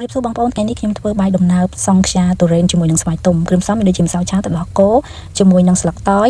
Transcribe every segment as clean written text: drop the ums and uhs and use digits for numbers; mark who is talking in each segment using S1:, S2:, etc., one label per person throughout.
S1: រៀបសួរបងប្អូនថ្ងៃនេះខ្ញុំធ្វើបាយដំណើបសង់ខ្យាទុរេនជាមួយនឹងស្វាយទុំគ្រឿងផ្សំមានដូចជាម្សៅឆាទឹកដោះគោជាមួយនឹងស្លឹកតើយ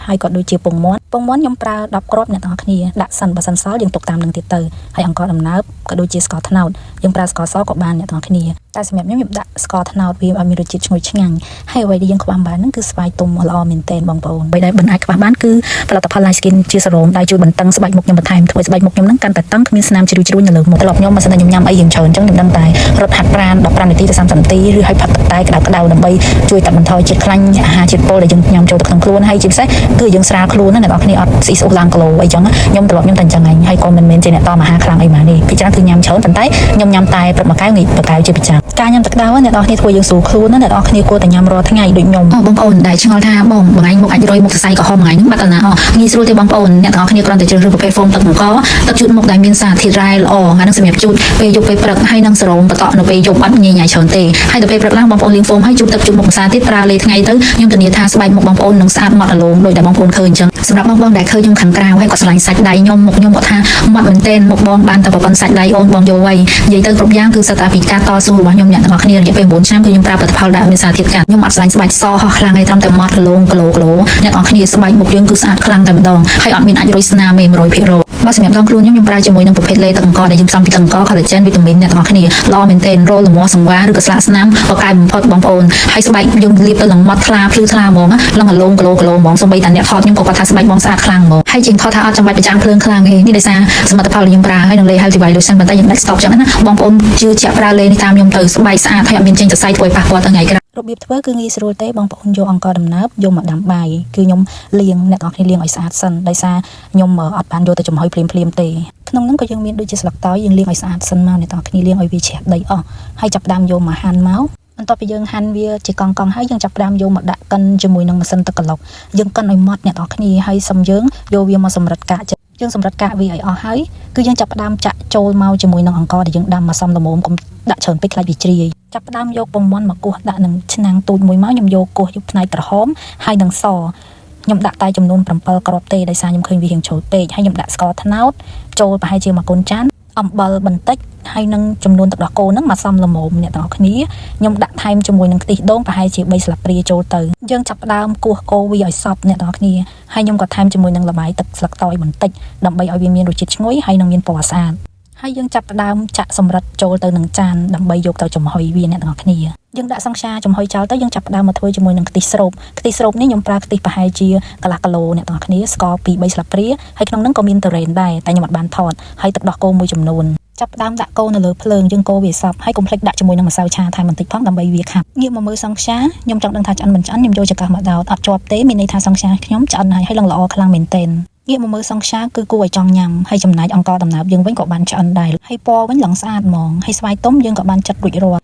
S1: ហើយក៏ដូចជាពងមាន់ខ្ញុំប្រើ10គ្រាប់អ្នកទាំងអស់គ្នាដាក់សិនបើសិនសល់យើងទុកតាមនឹងទៀតទៅហើយអង្ករដំណើបក៏ដូចជាស្ករត្នោតយើងប្រើស្ករសក៏បានអ្នកទាំងអស់គ្នាតែសម្រាប់ខ្ញុំដាក់ស្ករត្នោតវាឲ្យមានរសជាតិឈ្ងុយឆ្ងាញ់ហើយអ្វីដែលយើងខ្វះបានហ្នឹងគឺស្វាយទុំល្អមែនទែនបងប្អូនបីដែលមិនអាចខ្វះបានគឺផលិតផល Light Skin ជាសរោមដែលជួយបន្តឹងស្បែកមុខខ្ញុំបន្ថែមធ្វើស្បែកមុខខ្ញុំហ្នឹងកាន់តែតឹងគ្មានស្នាមជ្រុយជ្រួញនៅលើមុខត្រឡប់ខ្ញុំមិនសិនតែខ្ញុំញ៉ាំអីយ៉ាងច្រើនអញ្ចឹងខ្ញុំដឹងតែរត់ហាត់ប្រាណ15នាទីទៅ30នាទីឬឲ្យផឹកទឹកតែក្តៅៗដើម្បីជួយកាត់បន្ថយជាតិខ្លាញ់អាហារជាតិពុលដែលយើងញ៉ាំចូលទៅក្នុងខ្លួនហើយជាពិសេសគឺយើងស្រាលខ្លួនណាអ្នកនរគ្នាអត់ស៊ីស្អុះឡើងគីឡូអីចឹងខ្ញុំត្រឡប់ខ្ញុំតែអញ្ចឹងឯងហើយក៏មិនមែនជាអ្នកតមអាហារខ្លាំងអីម៉ានេះពីច្រើនគឺញ៉ាំច្រើនប៉ុន្តែខ្ញុំញ៉ាំតែព្រឹកមួយកែវងាយមួយកែវជាប្រចាំការញ៉ាំទឹកក្តៅអ្នកនរគ្នាធ្វើយើងស្រួលខ្លួនណាអ្នកនរគ្នាគួរតែញ៉ាំរាល់ថ្ងៃដូចខ្ញុំបងប្អូនដែលឆ្ងល់ថាបងថ្ងៃមុខអាចរយមុខសរសៃក្រហមថ្ងៃហ្នឹងបាត់ដល់ណាងាយស្រួលទេបងប្អូនអ្នកនរគ្នាគ្រាន់តែជ្រើសរើសប្រភេទហ្វូមទឹកបង្កទឹកជូតមុខដែលមានសារធាតុរ៉ែល្អហើយនឹងសម្រាប់ជូតពេលយប់ពេលព្រឹកហើយនឹងសរោមបតក់នៅពេលយប់អត់ងាយញ៉ាយច្រើនទេហើយដល់ពេលព្រឹកឡើងបងប្អូនលាងហ្វូមហើយជូតទឹកជូតមុខម្សាទៀតប្រើលេថ្ងៃទៅខ្ញុំធានាថាស្បែកមុខបងប្អូននឹងស្អាតម៉ត់រលោងដោយដែលបងប្អូនឃើញអញ្ចឹងសម្រាប់បងប្អូនដែលឃើញខ្ញុំខាងក្រៅហើយក៏ឆ្លាញ់សាច់ដៃខ្ញុំមុខខ្ញុំគាត់ថាម៉ត់មែនទែនមុខបងបានតែប្រព័ន្ធសាច់ដៃអូនបងយកໄວនិយាយទៅគ្រប់យ៉ាងគឺសិតតែពីការតស៊ូរបស់ខ្ញុំអ្នកទាំងអស់គ្នារយៈពេល9ឆ្នាំគឺខ្ញុំប្រើផលិតផលដែលមានសារធាតុកាត់ខ្ញុំអត់ឆ្លាញ់ស្បែកសហោះខ្លាំងទេត្រឹមតែម៉ត់រលោងគីឡូអ្នកទាំងអស់គ្នាស្បែកមុខយើងគឺស្អាតខ្លាំងតែម្ដងហើយអត់មានអាចរុយស្នាមទេ 100% បើសម្រាប់ដងខ្លួនខ្ញុំប្រើជាមួយនឹងប្រភេទលេទឹកអង្ករដែលយើងផ្សំពីទឹកអង្ករ collagen វីតាមីនអ្នកទាំងអស់គ្នាល្អមែនទែនរោលលំសង្វារឬក៏ស្លាកស្នាមបកកែបំផុតបងប្អូនហើយស្បែកយើងលាបទៅនឹងម៉ត់ថ្លាភ្លឺថ្លាហ្មងឡើងរលោងគីឡូហ្មងសូម្បីតែអ្នកថតខ្ញុំក៏គាត់ថាស្បែកបងស្អាតខ្លាំងហ្មងហើយជាងថតថាអត់ចាំបាច់ប្រចាំងភ្លើងខ្លាំងទេនេះដោយសារសមិទ្ធផលដែលយើងប្រើហើយនឹងលេ healthy white lotion ប៉ុន្តែយើងដាច់ stop ចឹងណាបងប្អូនជឿជាក់ប្រើលេនេះតាមខ្ញុំទៅស្បែកស្អាតហើយអត់មានចេញសរសៃធ្វើឲ្យប៉ះពាល់ទៅថ្ងៃក្រោយរបៀបធ្វើគឺងាយស្រួលទេបងប្អូនយកអង្ករដំណើបយកមកដាំបាយគឺខ្ញុំលាងអ្នកនរគ្នាលាងឲ្យស្អាតសិនដោយសារខ្ញុំអត់បានយកទៅចំហុយភ្លាមទេក្នុងហ្នឹងក៏យើងមានដូចជាស្លឹកតើយយើងលាងឲ្យស្អាតសិនមកអ្នកនរគ្នាលាងឲ្យវាជ្រះដីអស់ហើយចាប់ផ្ដើមយកមកហាន់មកបន្ទាប់ពីយើងហាន់វាជាកង់ហើយយើងចាប់ផ្ដើមយកមកដាក់កិនជាមួយនឹងម៉ាស៊ីនទឹកក្លុកយើងកិនឲ្យម៉ត់អ្នកនរគ្នាហើយសឹមយើងយកវាមកសម្រិតកាកយើងសម្រិតកាកវាឲ្យអស់ហើយគឺយើងចាប់ផ្ដើមចាក់ចូលមកជាមួយនឹងអង្ករដែលយើងដាំមកសំល្មមកុំដាក់ច្រើនពេកខ្លាចវាជ្រាយចាប់ផ្ដើមយកពងមាន់មកគោះដាក់នឹងឆ្នាំងទូចមួយមកខ្ញុំយកគោះយកផ្នែកក្រហមហើយនឹងសខ្ញុំដាក់តែចំនួន7គ្រាប់ទេដោយសារខ្ញុំឃើញវារៀងចូលពេកហើយខ្ញុំដាក់ស្ករត្នោតចូលប្រហែលជាមួយកូនចានអំបិលបន្តិចហើយនឹងចំនួនទឹកដោះគោហ្នឹងមកសំល្មមអ្នកទាំងអស់គ្នាខ្ញុំដាក់ថែមជាមួយនឹងខ្ទិះដូងប្រហែលជា3ស្លាបព្រាចូលទៅយើងចាប់ផ្ដើមគោះគោវាឲ្យសព្វអ្នកទាំងអស់គ្នាហើយខ្ញុំក៏ថែមជាមួយនឹងល្បាយទឹកស្លឹកតើយបន្តិចដើម្បីឲ្យវាមានរសជាតិឈ្ងុយហើយនឹងមានពណ៌ស្អាតហើយយើងចាប់ផ្ដើមចាក់សម្រិតចូលទៅនឹងចានដើម្បីយកទៅចំហុយវាអ្នកទាំងអស់គ្នាយើងដាក់សង្ខ្យាចំហុយចោលទៅយើងចាប់ផ្ដើមមកធ្វើជាមួយនឹងខ្ទិះស្រូបនេះខ្ញុំប្រើខ្ទិះប្រហែលជាកន្លះគីឡូអ្នកទាំងអស់គ្នាស្ករ2 3ស្លាបព្រាហើយក្នុងហ្នឹងក៏មានទុរេនដែរតែខ្ញុំអត់បានថតហើយទឹកដោះគោមួយចំនួនចាប់ផ្ដើមដាក់កូននៅលើភ្លើងយើងកូរវាសព្វហើយកុំភ្លេចដាក់ជាមួយនឹងម្សៅឆាថែមបន្តិចផងដើម្បីវាខាប់ងាកមកមើលសង្ខ្យាខ្ញុំចង់ដឹងថាឆ្អិនមិនឆ្អិនខ្ញុំយកចង្កឹះមកដោតអត់ជាប់ទេមានន័យថាសង្ខ្យាខ្ញុំឆ្អិនហើយឡើងល្អខ្លាំងមែនទែនងាកមកមើលសង្ខ្យាគឺគួរឲ្យចង់ញ៉ាំហើយចំណែកអង្ករដំណើបយើងវិញក៏បានឆ្អិនដែរហើយពណ៌វិញឡើងស្អាតហ្មងហើយស្វាយទុំយើងក៏បានចិតរួចរាល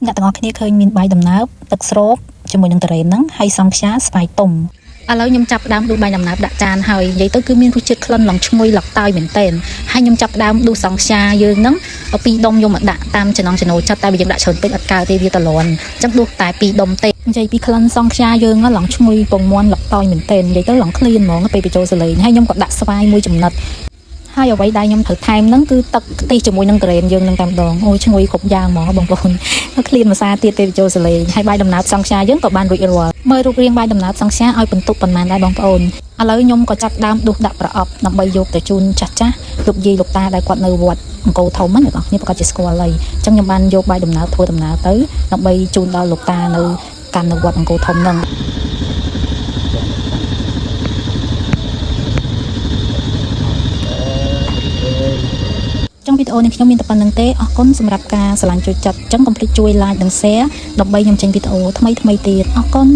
S1: ់អ្នកទាំងអស់គ្នាឃើញមានបាយដំណើបទឹកស្រូបជាមួយនឹងទុរេនហ្នឹងហើយសង្ខ្យាស្វាយទុំឥឡូវខ្ញុំចាប់ផ្ដើមដួសបាយដំណើបដាក់ចានហើយនិយាយទៅគឺមានរសជាតិក្លិនឡើងឈ្ងុយឡកតើយមែនទែនហើយខ្ញុំចាប់ផ្ដើមដួសសង្ខ្យាយើងហ្នឹង2ដុំយកមកដាក់តាមចំណង់ចំណូលចិត្តតែវាយើងដាក់ច្រើនពេកអត់កើតទេវាតលន់អញ្ចឹងដួសតែ2ដុំទេនិយាយពីក្លិនសង្ខ្យាយើងហ្នឹងឡើងឈ្ងុយពងមាន់ឡកតើយមែនទែននិយាយទៅឡើងក្លៀនហ្មងពេលបញ្ចូលសលេងហើយខ្ញុំក៏ដាក់ស្វាយមួយចំណិតហើយអ្វីដែលខ្ញុំត្រូវថែមហ្នឹងគឺទឹកខ្ទិះជាមួយនឹងទុរេនយើងនឹងតែម្ដងអូយឈ្ងុយគ្រប់យ៉ាងហ្មងបងប្អូនហើយក្លៀនម្សាទៀតពេលបញ្ចូលសលេងហើយបាយដំណើបសង្ខ្យាយើងក៏បានរួចរាល់មើលរូបរាងបាយដំណើបសង្ខ្យាឲ្យបន្ទុកប៉ុន្មានដែរបងប្អូនឥឡូវខ្ញុំក៏ចាប់ដើមដួសដាក់ប្រអប់ដើម្បីយកទៅជូនចាស់លោកយាយលោកតាដែលគាត់នៅវត្តអង្គរធំហ្នឹងអ្នកនរគ្នាប្រកាសជាស្គាល់ហើយអញ្ចឹងខ្ញុំបានយកបាយដំណើបធ្វើដំណើរទៅដើម្បីជូនដល់លោកតានៅកាន់នៅវត្តអង្គរធំហ្នឹងtrong video nàyខ្ញុំមានតែប៉ុណ្្នឹងទេអរគុណសម្រាប់ការស្រឡាញ់ជួយចិត្តអញ្ចឹងកុំភ្លេចជួយ like និង share ដើម្បីខ្ញុំចេញវីដេអូថ្មីទៀតអរគុណ